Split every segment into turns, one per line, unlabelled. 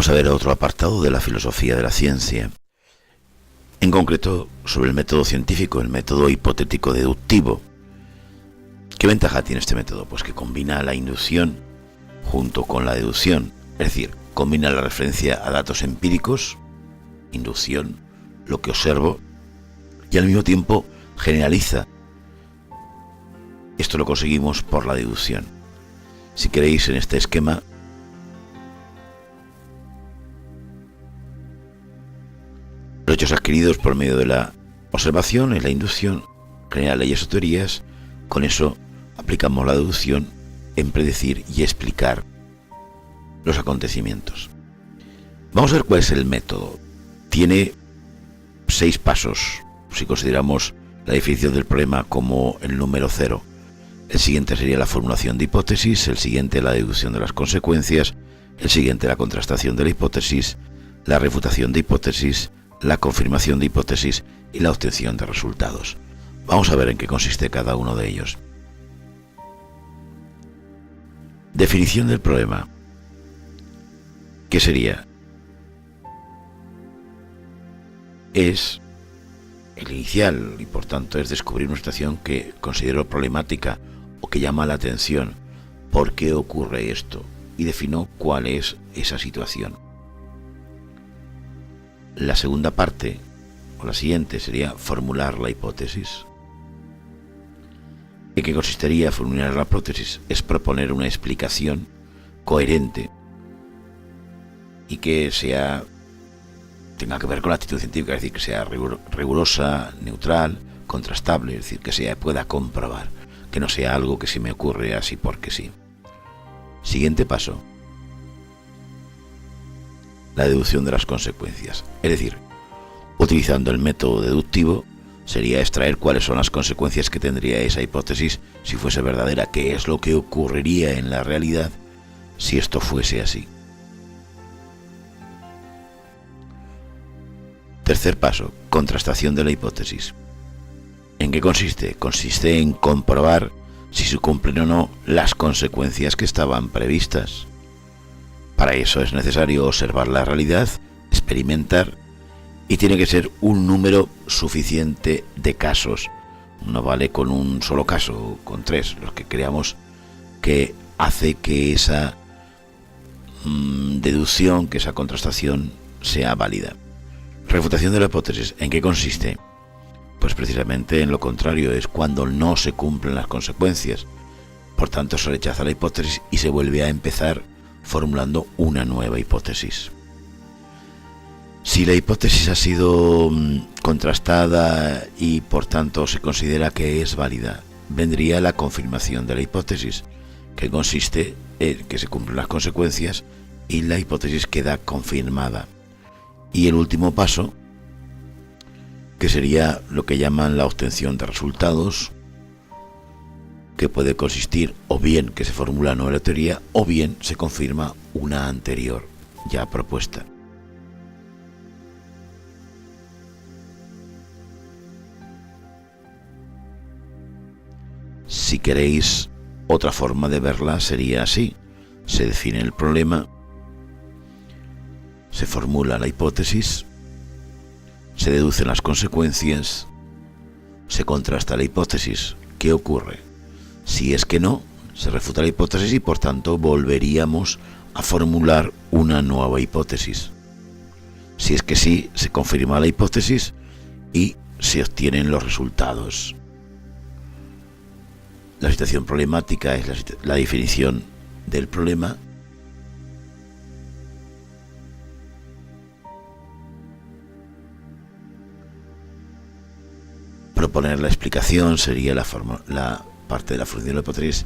Vamos a ver otro apartado de la filosofía de la ciencia, en concreto sobre el método científico, el método hipotético deductivo. ¿Qué ventaja tiene este método? Pues que combina la inducción junto con la deducción, es decir, combina la referencia a datos empíricos, inducción, lo que observo, y al mismo tiempo generaliza. Esto lo conseguimos por la deducción. Si queréis, en este esquema los hechos adquiridos por medio de la observación y la inducción generan leyes o teorías. Con eso aplicamos la deducción en predecir y explicar los acontecimientos. Vamos a ver cuál es el método. Tiene 6 pasos, si consideramos la definición del problema como el número 0. El siguiente sería la formulación de hipótesis, el siguiente la deducción de las consecuencias, el siguiente la contrastación de la hipótesis, la refutación de hipótesis, la confirmación de hipótesis y la obtención de resultados. Vamos a ver en qué consiste cada uno de ellos. Definición del problema. ¿Qué sería? Es el inicial y por tanto es descubrir una situación que considero problemática o que llama la atención. ¿Por qué ocurre esto? Y defino cuál es esa situación. La segunda parte, o la siguiente, sería formular la hipótesis. ¿En qué consistiría formular la hipótesis? Es proponer una explicación coherente y que tenga que ver con la actitud científica, es decir, que sea rigurosa, neutral, contrastable, es decir, que se pueda comprobar, que no sea algo que se me ocurre así porque sí. Siguiente paso. La deducción de las consecuencias, es decir, utilizando el método deductivo sería extraer cuáles son las consecuencias que tendría esa hipótesis si fuese verdadera, qué es lo que ocurriría en la realidad si esto fuese así. Tercer paso, contrastación de la hipótesis. ¿En qué consiste? Consiste en comprobar si se cumplen o no las consecuencias que estaban previstas. Para eso es necesario observar la realidad, experimentar, y tiene que ser un número suficiente de casos. No vale con un solo caso, con 3, los que creamos que hace que esa deducción, que esa contrastación sea válida. Refutación de la hipótesis, ¿en qué consiste? Pues precisamente en lo contrario, es cuando no se cumplen las consecuencias. Por tanto, se rechaza la hipótesis y se vuelve a empezar formulando una nueva hipótesis. Si la hipótesis ha sido contrastada y por tanto se considera que es válida, vendría la confirmación de la hipótesis, que consiste en que se cumplen las consecuencias y la hipótesis queda confirmada. Y el último paso, que sería lo que llaman la obtención de resultados, que puede consistir o bien que se formula nueva teoría o bien se confirma una anterior ya propuesta. Si queréis, otra forma de verla sería así: se define el problema, se formula la hipótesis, se deducen las consecuencias, se contrasta la hipótesis. ¿Qué ocurre? Si es que no, se refuta la hipótesis y por tanto volveríamos a formular una nueva hipótesis. Si es que sí, se confirma la hipótesis y se obtienen los resultados. La situación problemática es la definición del problema. Proponer la explicación sería la parte de la función de la hipótesis.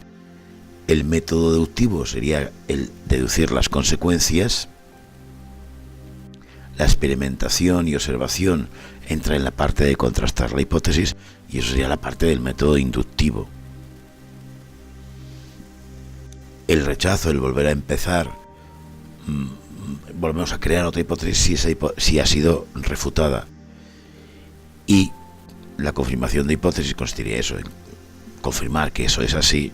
El método deductivo sería el deducir las consecuencias. La experimentación y observación entra en la parte de contrastar la hipótesis y eso sería la parte del método inductivo. El rechazo, el volver a empezar, volvemos a crear otra hipótesis si ha sido refutada. Y la confirmación de hipótesis consistiría eso, en confirmar que eso es así,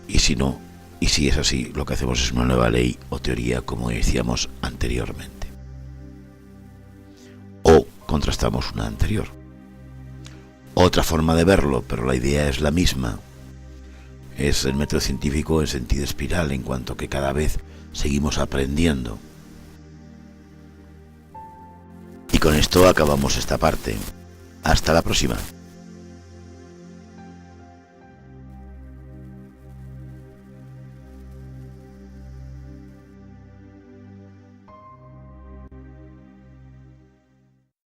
y si no, Y si es así, lo que hacemos es una nueva ley o teoría, como decíamos anteriormente. O contrastamos una anterior. Otra forma de verlo, pero la idea es la misma, es el método científico en sentido espiral, en cuanto que cada vez seguimos aprendiendo. Y con esto acabamos esta parte. Hasta la próxima.